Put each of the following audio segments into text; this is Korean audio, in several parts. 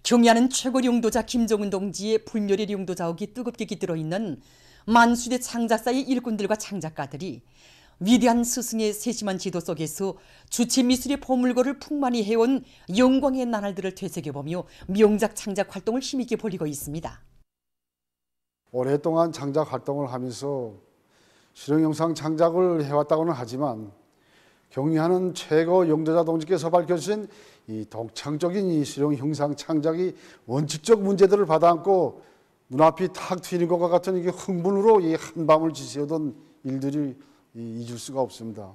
경의하는 최고 용도자 김정은 동지의 불멸의 용도 자욱이 뜨겁게 깃들어 있는 만수대 창작사의 일꾼들과 창작가들이 위대한 스승의 세심한 지도 속에서 주체 미술의 보물고를 풍만히 해온 영광의 나날들을 되새겨보며 명작 창작 활동을 힘있게 벌이고 있습니다. 오랫동안 창작 활동을 하면서 실용영상 창작을 해왔다고는 하지만 경의하는 최고 용도자 동지께서 밝혀주신 이 독창적인 이 실용영상 창작이 원칙적 문제들을 받아안고 눈앞이 탁 트이는 것과 같은 이게 흥분으로 이 한밤을 지새우던 일들이 잊을 수가 없습니다.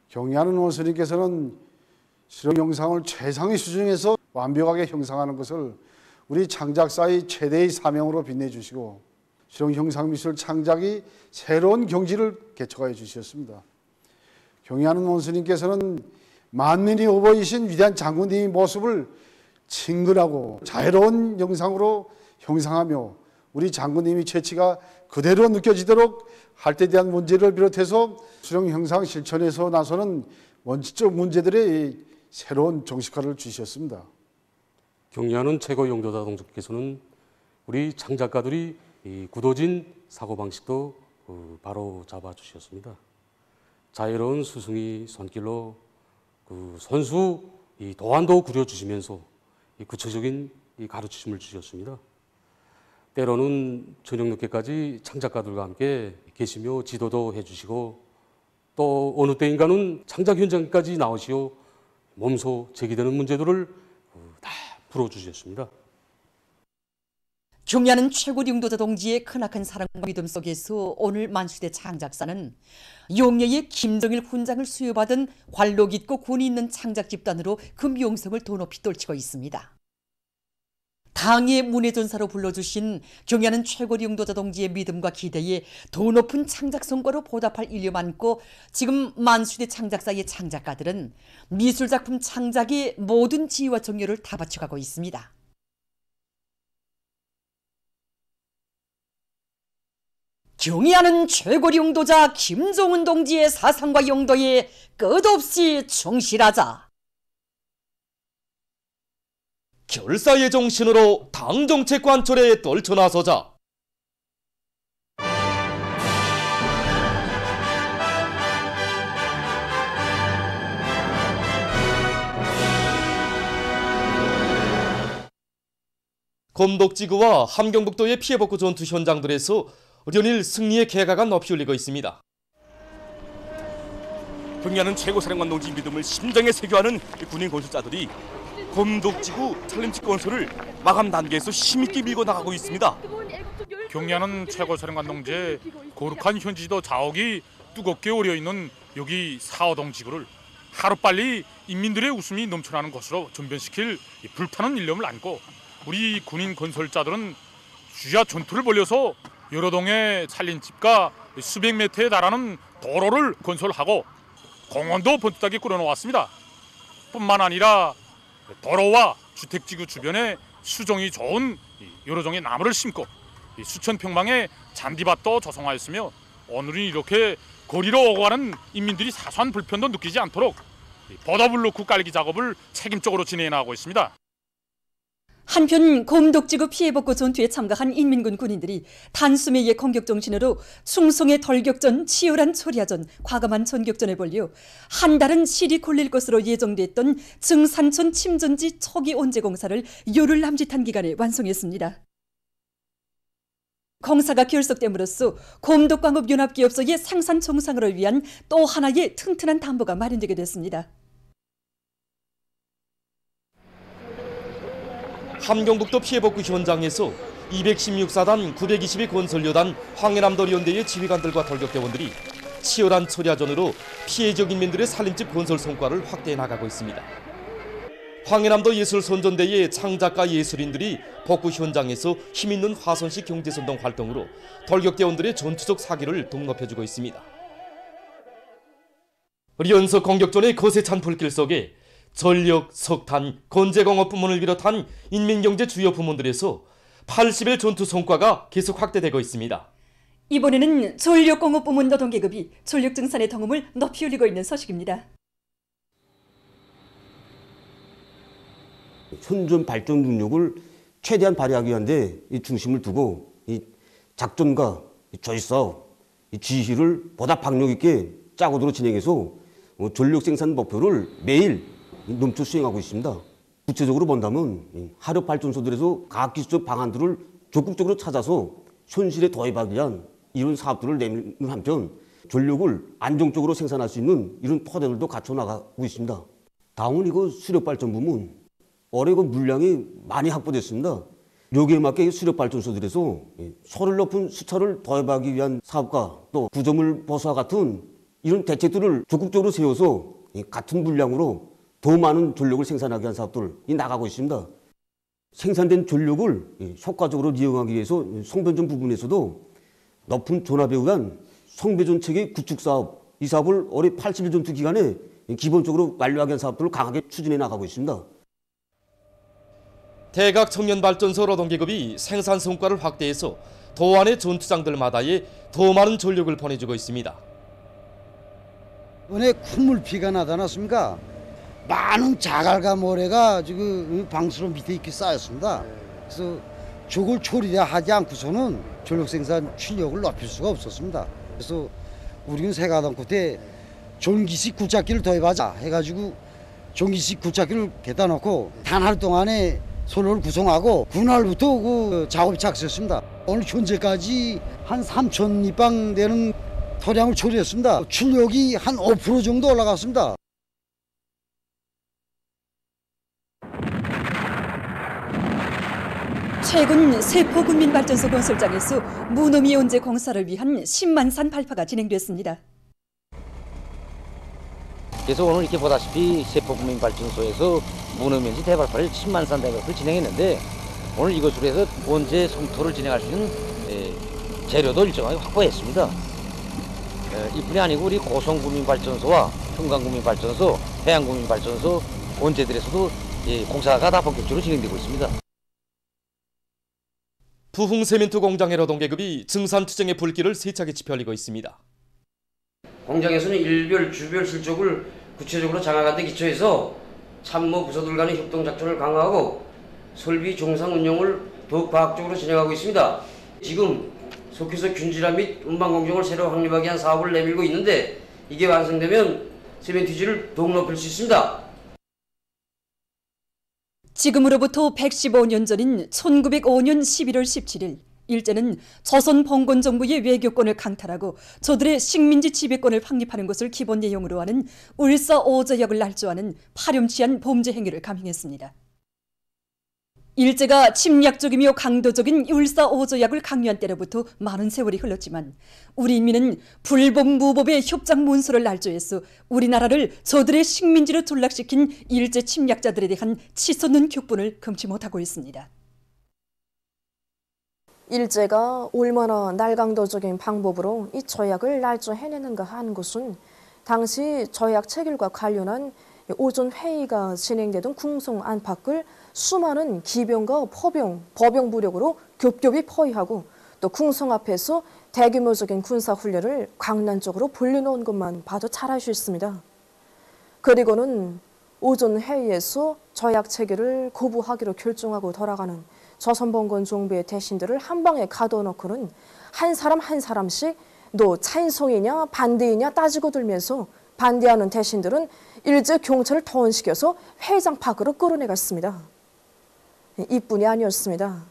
경의하는 원수님께서는 실용영상을 최상의 수준에서 완벽하게 형상하는 것을 우리 창작사의 최대의 사명으로 빛내주시고 실용형상미술 창작이 새로운 경지를 개척하여 주셨습니다. 경의하는 원수님께서는 만민이 오버이신 위대한 장군님의 모습을 친근하고 자유로운 영상으로 형상하며 우리 장군님의 재치가 그대로 느껴지도록 할 때 대한 문제를 비롯해서 실용형상 실천에서 나서는 원칙적 문제들의 새로운 정식화를 주셨습니다. 경의하는 최고 용도자 동지께서는 우리 창작가들이 이 굳어진 사고방식도 바로 잡아주셨습니다. 자유로운 스승의 손길로 선수 이 도안도 그려주시면서 이 구체적인 이 가르치심을 주셨습니다. 때로는 저녁 늦게까지 창작가들과 함께 계시며 지도도 해주시고 또 어느 때인가는 창작 현장까지 나오시어 몸소 제기되는 문제들을 다 풀어주셨습니다. 경의하는 최고 용도자 동지의 크나큰 사랑과 믿음 속에서 오늘 만수대 창작사는 용예의 김정일 훈장을 수여받은 관록 있고 권위 있는 창작 집단으로 그 명성을 더 높이 떨치고 있습니다. 당의 문해전사로 불러주신 경의하는 최고 용도자 동지의 믿음과 기대에 더 높은 창작 성과로 보답할 일념 많고 지금 만수대 창작사의 창작가들은 미술작품 창작의 모든 지혜와 정열을 다 바쳐가고 있습니다. 경의하는 최고 용도자 김정은 동지의 사상과 용도에 끝없이 충실하자. 결사의 정신으로 당정책 관철에 떨쳐나서자. 검독지구와 함경북도의 피해복구 전투 현장들에서 연일 승리의 개가가 높이 울리고 있습니다. 경의하는 최고사령관 동지 믿음을 심장에 새겨하는 군인 건설자들이 검독지구 산림집 건설을 마감 단계에서 힘있게 밀고 나가고 있습니다. 경의하는 최고사령관 동지의 거룩한 현지지도 자옥이 뜨겁게 오려있는 여기 사어동 지구를 하루빨리 인민들의 웃음이 넘쳐나는 곳으로 전변시킬 불타는 일념을 안고 우리 군인 건설자들은 주야 전투를 벌여서 여러 동의 살림집과 수백 미터에 달하는 도로를 건설하고 공원도 번듯하게 꾸려놓았습니다. 뿐만 아니라 도로와 주택지구 주변에 수종이 좋은 여러 종의 나무를 심고 수천 평방의 잔디밭도 조성하였으며 오늘은 이렇게 거리로 오고 가는 인민들이 사소한 불편도 느끼지 않도록 버더블로크 깔기 작업을 책임적으로 진행해 나가고 있습니다. 한편 검독지구 피해복구 전투에 참가한 인민군 군인들이 단숨에 공격 정신으로 충성의 돌격전, 치열한 초리아전, 과감한 전격전에 벌려 한 달은 실이 걸릴 것으로 예정됐던 증산천 침전지 초기 온재 공사를 열흘 남짓한 기간에 완성했습니다. 공사가 결속됨으로써 검독광업연합기업소의 생산 정상화를 위한 또 하나의 튼튼한 담보가 마련되게 됐습니다. 함경북도 피해복구 현장에서 216사단 922 건설여단 황해남도련대의 지휘관들과 돌격대원들이 치열한 초리아전으로 피해적 인민들의 살림집 건설 성과를 확대해 나가고 있습니다. 황해남도 예술선전대의 창작가 예술인들이 복구 현장에서 힘있는 화선식 경제선동 활동으로 돌격대원들의 전투적 사기를 동업해주고 있습니다. 연석 공격전의 거세 찬 불길 속에 전력, 석탄, 건재공업 부문을 비롯한 인민경제 주요 부문들에서 80일 전투 성과가 계속 확대되고 있습니다. 이번에는 전력공업 부문 노동계급이 전력증산의 동음을 높이 올리고 있는 소식입니다. 현존 발전 능력을 최대한 발휘하기 위한 데 이 중심을 두고 이 작전과 이 조직 사업, 이 지휘를 보다 박력 있게 짜고도로 진행해서 전력 생산 목표를 매일 넘쳐 수행하고 있습니다. 구체적으로 본다면 하력 발전소들에서 과학기술적 방안들을 적극적으로 찾아서 현실에 도입하기 위한 이런 사업들을 내는 한편 전력을 안정적으로 생산할 수 있는 이런 토대들도 갖춰 나가고 있습니다. 다음은 이거 수력발전 부문. 올해 그 물량이 많이 확보됐습니다. 여기에 맞게 수력발전소들에서 소를 높은 수차를 도입하기 위한 사업과 또 구조물 보수와 같은 이런 대책들을 적극적으로 세워서 같은 물량으로 더 많은 전력을 생산하기 위한 사업들이 나가고 있습니다. 생산된 전력을 효과적으로 이용하기 위해서 송변전 부분에서도 높은 전압에 의한 송배전 체계 구축 사업, 이 사업을 올해 80일 전투 기간에 기본적으로 완료하기 위한 사업들을 강하게 추진해 나가고 있습니다. 대각 청년발전소 노동계급이 생산 성과를 확대해서 도안의 전투장들마다에 더 많은 전력을 보내주고 있습니다. 이번에 콧물 비가 나지 않았습니까? 많은 자갈과 모래가 지금 방수로 밑에 이렇게 쌓였습니다. 그래서 저걸 처리하지 않고서는 전력 생산 출력을 높일 수가 없었습니다. 그래서 우리는 세가당 끝에 전기식 굴착기를 도입하자 해가지고 전기식 굴착기를 갖다 놓고 단 하루 동안에 선로를 구성하고 그날부터 그 작업이 착수했습니다. 오늘 현재까지 한 3천 입방 되는 토량을 처리했습니다. 출력이 한 5% 정도 올라갔습니다. 최근 세포군민발전소 건설장에서 무노미온제 공사를 위한 10만산 발파가 진행됐습니다. 그래서 오늘 이렇게 보다시피 세포군민발전소에서 무노미온제 대발파를 10만산 대발파를 진행했는데 오늘 이것으로 해서 원재 성토를 진행할 수 있는 재료도 일정하게 확보했습니다. 이뿐이 아니고 우리 고성군민발전소와 평강군민발전소, 해양군민발전소, 원재들에서도 공사가 다 본격적으로 진행되고 있습니다. 부흥세멘트 공장의 노동계급이 증산투쟁의 불길을 세차게 지펴올리고 있습니다. 공장에서는 일별, 주별 실적을 구체적으로 장악한 데 기초해서 참모 부서들 간의 협동작전을 강화하고 설비 정상 운영을 더욱 과학적으로 진행하고 있습니다. 지금 속해서 균질화 및 운반공정을 새로 확립하기 위한 사업을 내밀고 있는데 이게 완성되면 세멘트질을 더욱 높일 수 있습니다. 지금으로부터 115년 전인 1905년 11월 17일 일제는 조선 봉건 정부의 외교권을 강탈하고 저들의 식민지 지배권을 확립하는 것을 기본 내용으로 하는 울사오조약을 날조하는 파렴치한 범죄 행위를 감행했습니다. 일제가 침략적이며 강도적인 울사오조약을 강요한 때로부터 많은 세월이 흘렀지만 우리 인민은 불법무법의 협작 문서를 날조해서 우리나라를 저들의 식민지로 전락시킨 일제 침략자들에 대한 치솟는 격분을 금치 못하고 있습니다. 일제가 얼마나 날강도적인 방법으로 이 조약을 날조해내는가 하는 것은 당시 조약 체결과 관련한 오전 회의가 진행되던 궁성 안팎을 수많은 기병과 포병, 법영 무력으로 겹겹이 포위하고 또 궁성 앞에서 대규모적인 군사훈련을 광란적으로 벌려놓은 것만 봐도 잘 알 수 있습니다. 그리고는 오전 회의에서 조약 체결을 거부하기로 결정하고 돌아가는 조선봉건 정부의 대신들을 한 방에 가둬놓고는 한 사람 한 사람씩 너 찬성이냐 반대이냐 따지고 들면서 반대하는 대신들은 일제 경찰을 동원시켜서 회장 밖으로 끌어내갔습니다. 이뿐이 아니었습니다.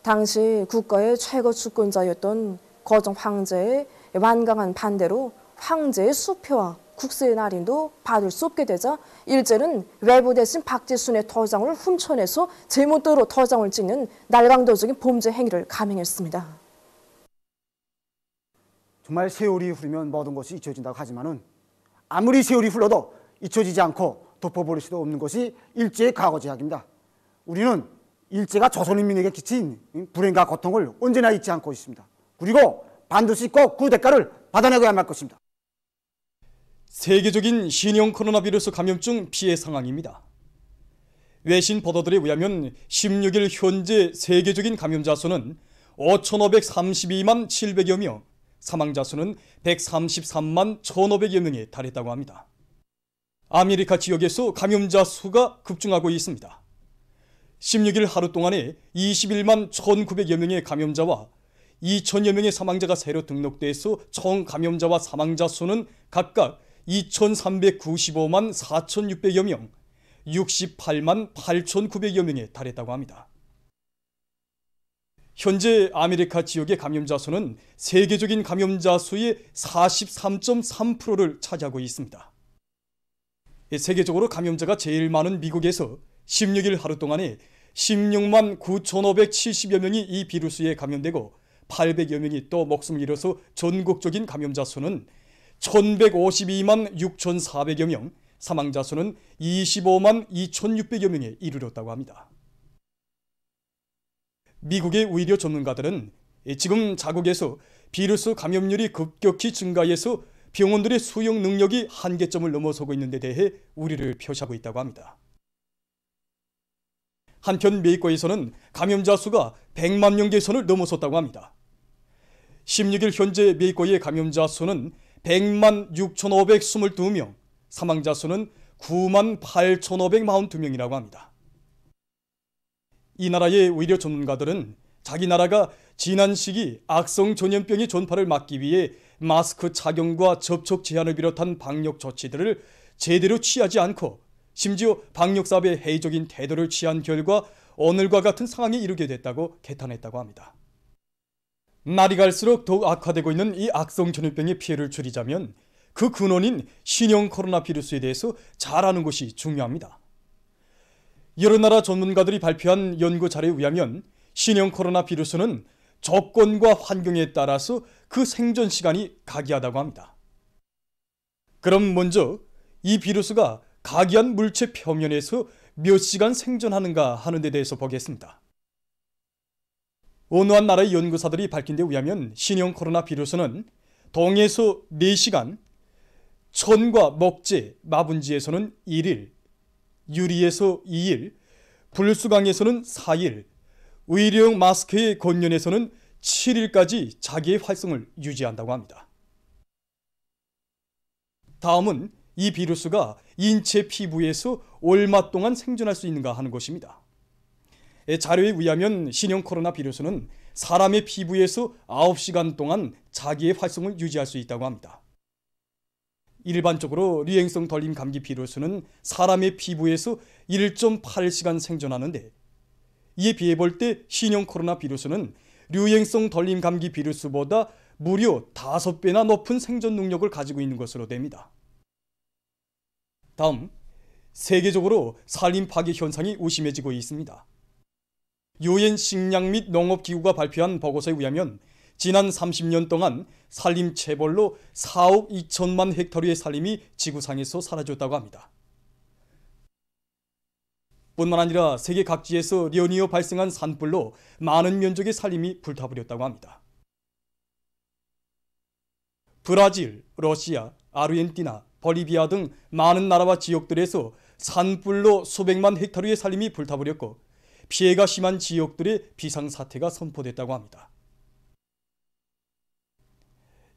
당시 국가의 최고 주권자였던 거정 황제의 완강한 반대로 황제의 수표와 국세의 날인도 받을 수 없게 되자 일제는 외부 대신 박지순의 도장을 훔쳐내서 제멋대로 도장을 찍는 날강도적인 범죄 행위를 감행했습니다. 정말 세월이 흐르면 모든 것이 잊혀진다고 하지만은 아무리 세월이 흘러도 잊혀지지 않고 덮어버릴 수도 없는 것이 일제의 과거 제약입니다. 우리는 일제가 조선인민에게 끼친 불행과 고통을 언제나 잊지 않고 있습니다. 그리고 반드시 꼭 그 대가를 받아내고야 할 것입니다. 세계적인 신형 코로나 비루스 감염증 피해 상황입니다. 외신 보도들에 의하면 16일 현재 세계적인 감염자 수는 5,532만 700여며 사망자 수는 133만 1,500여 명에 달했다고 합니다. 아메리카 지역에서 감염자 수가 급증하고 있습니다. 16일 하루 동안에 21만 1,900여 명의 감염자와 2천여 명의 사망자가 새로 등록돼서 총 감염자와 사망자 수는 각각 2,395만 4,600여 명, 68만 8,900여 명에 달했다고 합니다. 현재 아메리카 지역의 감염자 수는 세계적인 감염자 수의 43.3%를 차지하고 있습니다. 세계적으로 감염자가 제일 많은 미국에서 16일 하루 동안에 16만 9,570여 명이 이 비루스에 감염되고 800여 명이 또 목숨을 잃어서 전국적인 감염자 수는 1,152만 6,400여 명, 사망자 수는 25만 2,600여 명에 이르렀다고 합니다. 미국의 의료 전문가들은 지금 자국에서 비루스 감염률이 급격히 증가해서 병원들의 수용 능력이 한계점을 넘어서고 있는 데 대해 우려를 표시하고 있다고 합니다. 한편 미국에서는 감염자 수가 100만 명 개선을 넘어섰다고 합니다. 16일 현재 미국의 감염자 수는 100만 6,522명, 사망자 수는 9만 8,542명이라고 합니다. 이 나라의 의료 전문가들은 자기 나라가 지난 시기 악성 전염병의 전파를 막기 위해 마스크 착용과 접촉 제한을 비롯한 방역 조치들을 제대로 취하지 않고 심지어 방역사업에 회의적인 태도를 취한 결과 오늘과 같은 상황에 이르게 됐다고 개탄했다고 합니다. 날이 갈수록 더욱 악화되고 있는 이 악성 전염병의 피해를 줄이자면 그 근원인 신형 코로나 바이러스에 대해서 잘 아는 것이 중요합니다. 여러 나라 전문가들이 발표한 연구 자료에 의하면 신형 코로나 바이러스는 조건과 환경에 따라서 그 생존 시간이 각이하다고 합니다. 그럼 먼저 이 바이러스가 각이한 물체 표면에서 몇 시간 생존하는가 하는 데 대해서 보겠습니다. 어느 한 나라의 연구사들이 밝힌 데 의하면 신형 코로나 바이러스는 동에서 4시간, 천과 목재, 마분지에서는 1일, 유리에서 2일, 불수강에서는 4일, 의료용 마스크의 곤연에서는 7일까지 자기의 활성을 유지한다고 합니다. 다음은 이 바이러스가 인체 피부에서 얼마 동안 생존할 수 있는가 하는 것입니다. 자료에 의하면 신형 코로나 바이러스는 사람의 피부에서 9시간 동안 자기의 활성을 유지할 수 있다고 합니다. 일반적으로 류행성 돌림 감기 바이러스는 사람의 피부에서 1.8시간 생존하는데 이에 비해 볼 때 신형 코로나 바이러스는 류행성 돌림 감기 바이러스보다 무려 5배나 높은 생존 능력을 가지고 있는 것으로 됩니다. 다음, 세계적으로 산림 파괴 현상이 의심해지고 있습니다. 유엔 식량 및 농업기구가 발표한 보고서에 의하면 지난 30년 동안 산림 체벌로 4억 2천만 헥타르의 산림이 지구상에서 사라졌다고 합니다. 뿐만 아니라 세계 각지에서 연이어 발생한 산불로 많은 면적의 산림이 불타버렸다고 합니다. 브라질, 러시아, 아르헨티나, 볼리비아 등 많은 나라와 지역들에서 산불로 수백만 헥타르의 산림이 불타버렸고 피해가 심한 지역들의 비상사태가 선포됐다고 합니다.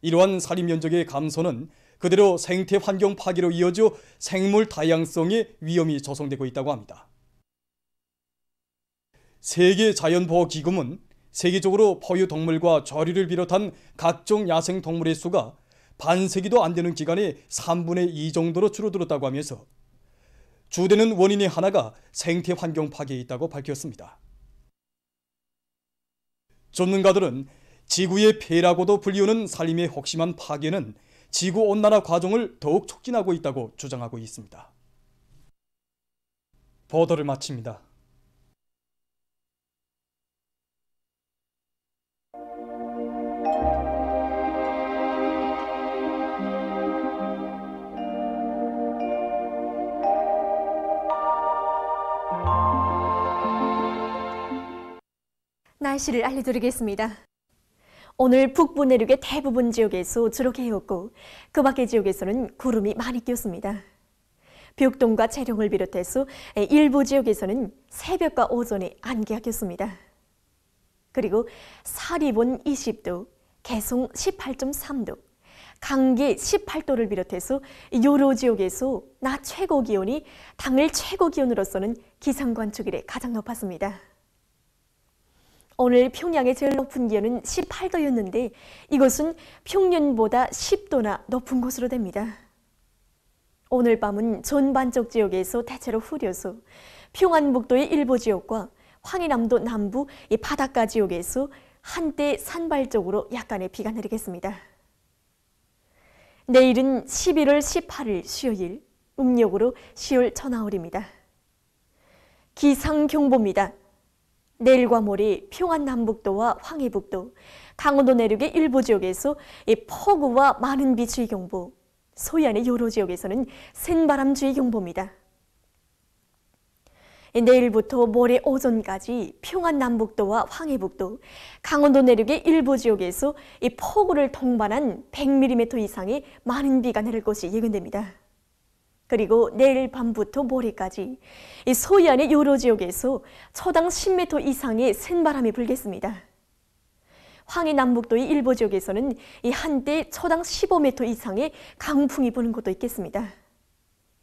이러한 산림 면적의 감소는 그대로 생태 환경 파괴로 이어져 생물 다양성에 위험이 조성되고 있다고 합니다. 세계자연보호기금은 세계적으로 포유동물과 조류를 비롯한 각종 야생동물의 수가 반세기도 안 되는 기간에 3분의 2 정도로 줄어들었다고 하면서 주되는 원인의 하나가 생태 환경 파괴에 있다고 밝혔습니다. 전문가들은 지구의 폐라고도 불리우는 산림의 혹심한 파괴는 지구온난화 과정을 더욱 촉진하고 있다고 주장하고 있습니다. 보도를 마칩니다. 날씨를 알려드리겠습니다. 오늘 북부 내륙의 대부분 지역에서 주로 개였고 그 밖의 지역에서는 구름이 많이 꼈습니다. 벽동과 재령을 비롯해서 일부 지역에서는 새벽과 오전에 안개가 꼈습니다. 그리고 사리본 20도, 개송 18.3도, 강계 18도를 비롯해서 여러 지역에서 낮 최고 기온이 당일 최고 기온으로서는 기상관측일에 가장 높았습니다. 오늘 평양의 제일 높은 기온은 18도였는데 이것은 평년보다 10도나 높은 곳으로 됩니다. 오늘 밤은 전반적 지역에서 대체로 흐려서 평안북도의 일부 지역과 황해남도 남부 이 바닷가 지역에서 한때 산발적으로 약간의 비가 내리겠습니다. 내일은 11월 18일 수요일, 음력으로 10월 전하울입니다. 기상경보입니다. 내일과 모레 평안남북도와 황해북도, 강원도 내륙의 일부 지역에서 폭우와 많은 비 주의 경보, 서해안의 여러 지역에서는 센바람 주의 경보입니다. 내일부터 모레 오전까지 평안남북도와 황해북도, 강원도 내륙의 일부 지역에서 폭우를 동반한 100mm 이상의 많은 비가 내릴 것이 예견됩니다. 그리고 내일 밤부터 모레까지 서해안의 여러 지역에서 초당 10m 이상의 센바람이 불겠습니다. 황해남북도의 일부 지역에서는 한때 초당 15m 이상의 강풍이 부는 곳도 있겠습니다.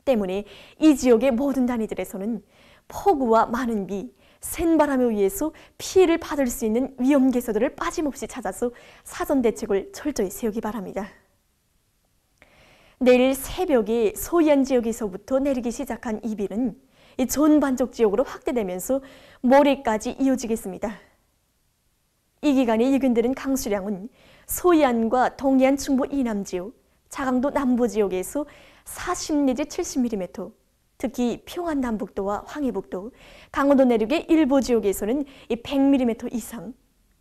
때문에 이 지역의 모든 단위들에서는 폭우와 많은 비, 센바람에 의해서 피해를 받을 수 있는 위험 개소들을 빠짐없이 찾아서 사전 대책을 철저히 세우기 바랍니다. 내일 새벽에 서해안 지역에서부터 내리기 시작한 이 비는 전반적 지역으로 확대되면서 모레까지 이어지겠습니다. 이 기간에 예견되는 강수량은 서해안과 동해안 중부 이남 지역, 자강도 남부 지역에서 40 내지 70mm, 특히 평안남북도와 황해북도, 강원도 내륙의 일부 지역에서는 100mm 이상,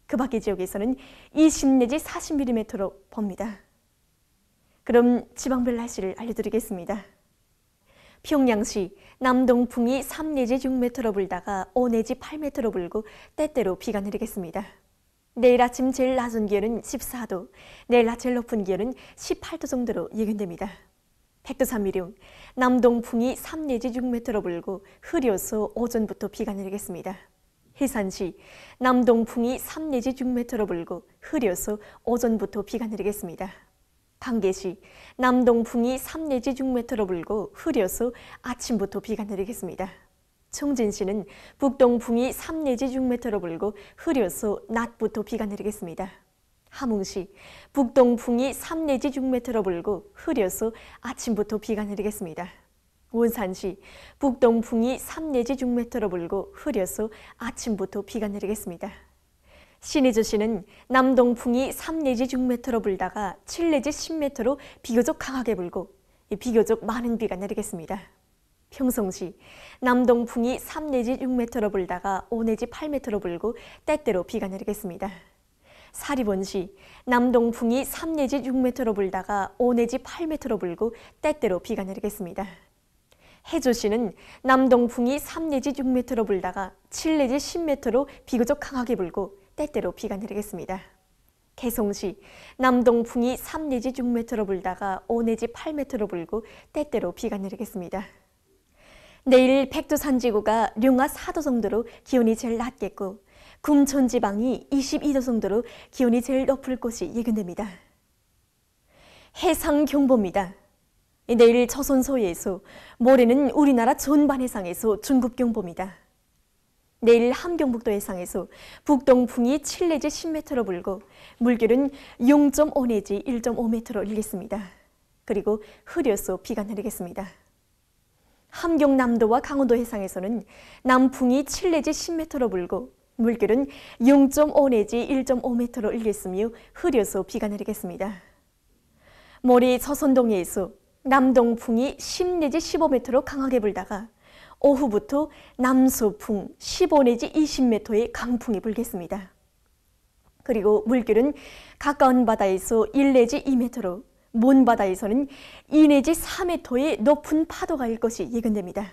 그 밖의 지역에서는 20 내지 40mm로 봅니다. 그럼 지방별 날씨를 알려드리겠습니다. 평양시 남동풍이 3 내지 6m로 불다가 5 내지 8m로 불고 때때로 비가 내리겠습니다. 내일 아침 제일 낮은 기온은 14도, 내일 낮 제일 높은 기온은 18도 정도로 예견됩니다. 백두산미령 남동풍이 3 내지 6m로 불고 흐려서 오전부터 비가 내리겠습니다. 해산시 남동풍이 3 내지 6m로 불고 흐려서 오전부터 비가 내리겠습니다. 강계시 남동풍이 3 내지 6m로 불고 흐려서 아침부터 비가 내리겠습니다. 청진시는 북동풍이 3 내지 6m로 불고 흐려서 낮부터 비가 내리겠습니다. 함흥시 북동풍이 3 내지 6m로 불고 흐려서 아침부터 비가 내리겠습니다. 원산시 북동풍이 3 내지 6m로 불고 흐려서 아침부터 비가 내리겠습니다. 신의주시는 남동풍이 3 내지 6m로 불다가 7 내지 10m로 비교적 강하게 불고 비교적 많은 비가 내리겠습니다. 평성시 남동풍이 3 내지 6m로 불다가 5 내지 8m로 불고 때때로 비가 내리겠습니다. 사리본시 남동풍이 3 내지 6m로 불다가 5 내지 8m로 불고 때때로 비가 내리겠습니다. 해주시는 남동풍이 3 내지 6m로 불다가 7 내지 10m로 비교적 강하게 불고 때때로 비가 내리겠습니다. 개송시 남동풍이 3 내지 6m로 불다가 5 내지 8m로 불고 때때로 비가 내리겠습니다. 내일 백두산지구가 룡화 4도 정도로 기온이 제일 낮겠고 금천지방이 22도 정도로 기온이 제일 높을 곳이 예견됩니다. 해상경보입니다. 내일 조선소에서, 모레는 우리나라 전반 해상에서 중급경보입니다. 내일 함경북도 해상에서 북동풍이 7 내지 10m로 불고 물결은 0.5 내지 1.5m로 일겠습니다. 그리고 흐려서 비가 내리겠습니다. 함경남도와 강원도 해상에서는 남풍이 7 내지 10m로 불고 물결은 0.5 내지 1.5m로 일겠으며 흐려서 비가 내리겠습니다. 모레 서선동해에서 남동풍이 10 내지 15m로 강하게 불다가 오후부터 남서풍 15 내지 20m의 강풍이 불겠습니다. 그리고 물결은 가까운 바다에서 1 내지 2m로, 먼 바다에서는 2 내지 4m의 높은 파도가 일 것이 예견됩니다.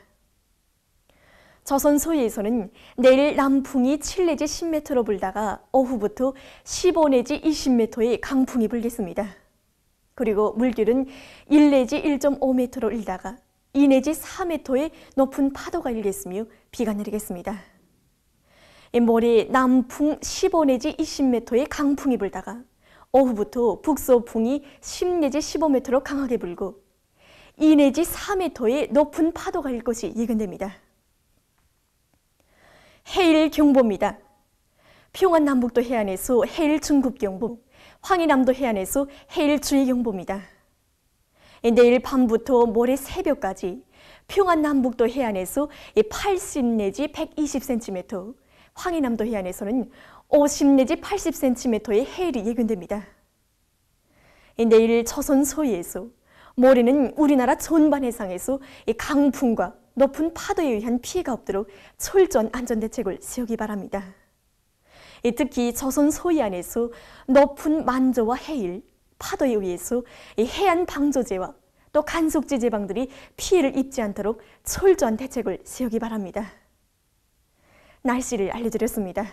조선소에서는 내일 남풍이 7 내지 10m로 불다가 오후부터 15 내지 20m의 강풍이 불겠습니다. 그리고 물결은 1 내지 1.5m로 일다가 2 내지 4m의 높은 파도가 일겠으며 비가 내리겠습니다. 모레 남풍 15 내지 20m의 강풍이 불다가 오후부터 북서풍이 10 내지 15m로 강하게 불고 2 내지 4m의 높은 파도가 일 것이 예견됩니다. 해일 경보입니다. 평안남북도 해안에서 해일 중급 경보, 황해남도 해안에서 해일 주의 경보입니다. 내일 밤부터 모레 새벽까지 평안남북도 해안에서 80 내지 120cm, 황해남도 해안에서는 50 내지 80cm의 해일이 예견됩니다. 내일 조선 서해에서, 모레는 우리나라 전반 해상에서 강풍과 높은 파도에 의한 피해가 없도록 철저한 안전대책을 세우기 바랍니다. 특히 조선 서해안에서 높은 만조와 해일, 파도에 의해서 해안 방조제와 또 간속지 제방들이 피해를 입지 않도록 철저한 대책을 세우기 바랍니다. 날씨를 알려드렸습니다.